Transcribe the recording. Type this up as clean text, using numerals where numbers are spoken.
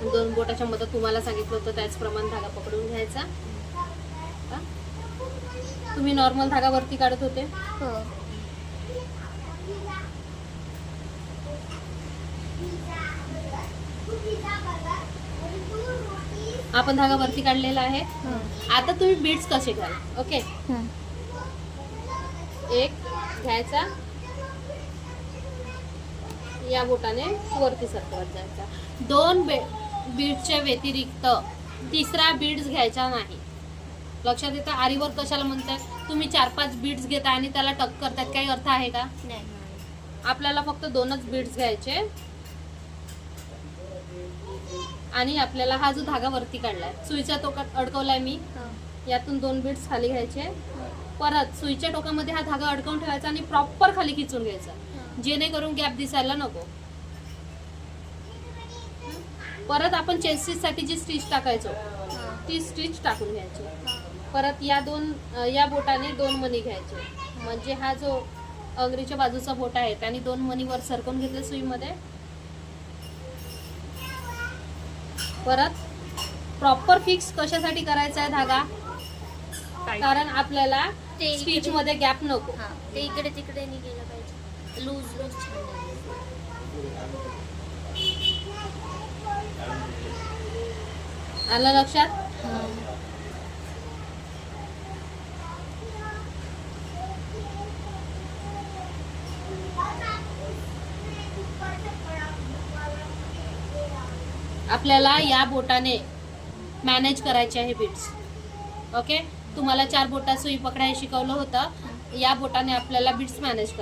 2 बोटाच्या मदत तुम्हाला सांगितलं होतं त्याचप्रमाणे धागा पकडून घ्यायचा. हा? तुम्ही नॉर्मल धागा वरती काढत होते. हो. आपण धागा वरती काढलेला आहे. आता तुम्ही बीड्स कसे घ्याल. ओके, एक घ्यायचा, या बोटाने वरती सरकवत जायचा. 2 बीड्सच्या व्यतिरिक्त तिसरा बीड्स घ्यायचा नाही. लक्षात येतं. आरीवर्क कशाला म्हणतात. तुम्ही 4-5 बीड्स घेता आणि त्याला टक करतात, काही अर्थ आहे का. नाही. आपल्याला फक्त 2च बीड्स घ्यायचे आणि आपल्याला हा जो धागा वरती काढलाय, सुईच्या टोकात अडकवलाय मी, यातून 2 बीड्स खाली घ्यायचे. परत सुईच्या टोकामध्ये हा धागा अडकवून ठेवायचा आणि प्रॉपर खाली खिचून घ्यायचा, जेणेकरून गॅप दिसायला नको. परत आपण चेस्ट स्टिच साठी जी स्टिच टाकायचो ती स्टिच टाकून घ्यायची. परत या बोटाने 2 मणी घ्यायचे, म्हणजे हा जो अंगरीच्या बाजूचा बोट आहे त्याने 2 मणी वर सरकवून घेतले सुईमध्ये. परत प्रॉपर फिक्स कशासाठी करायचा आहे धागा, कारण आपल्याला स्टिच मध्ये गॅप नको. ते इकडे तिकडे नाही गेलं पाहिजे, लूज छान. आलं लक्षात. आपल्याला या बोटाने मॅनेज करायचे आहे बीड्स. ओके, तुम्हाला 4 बोटा सुई पकडायला शिकवलं होतं. या बोटाने आपल्याला बीड्स मॅनेज करायचे.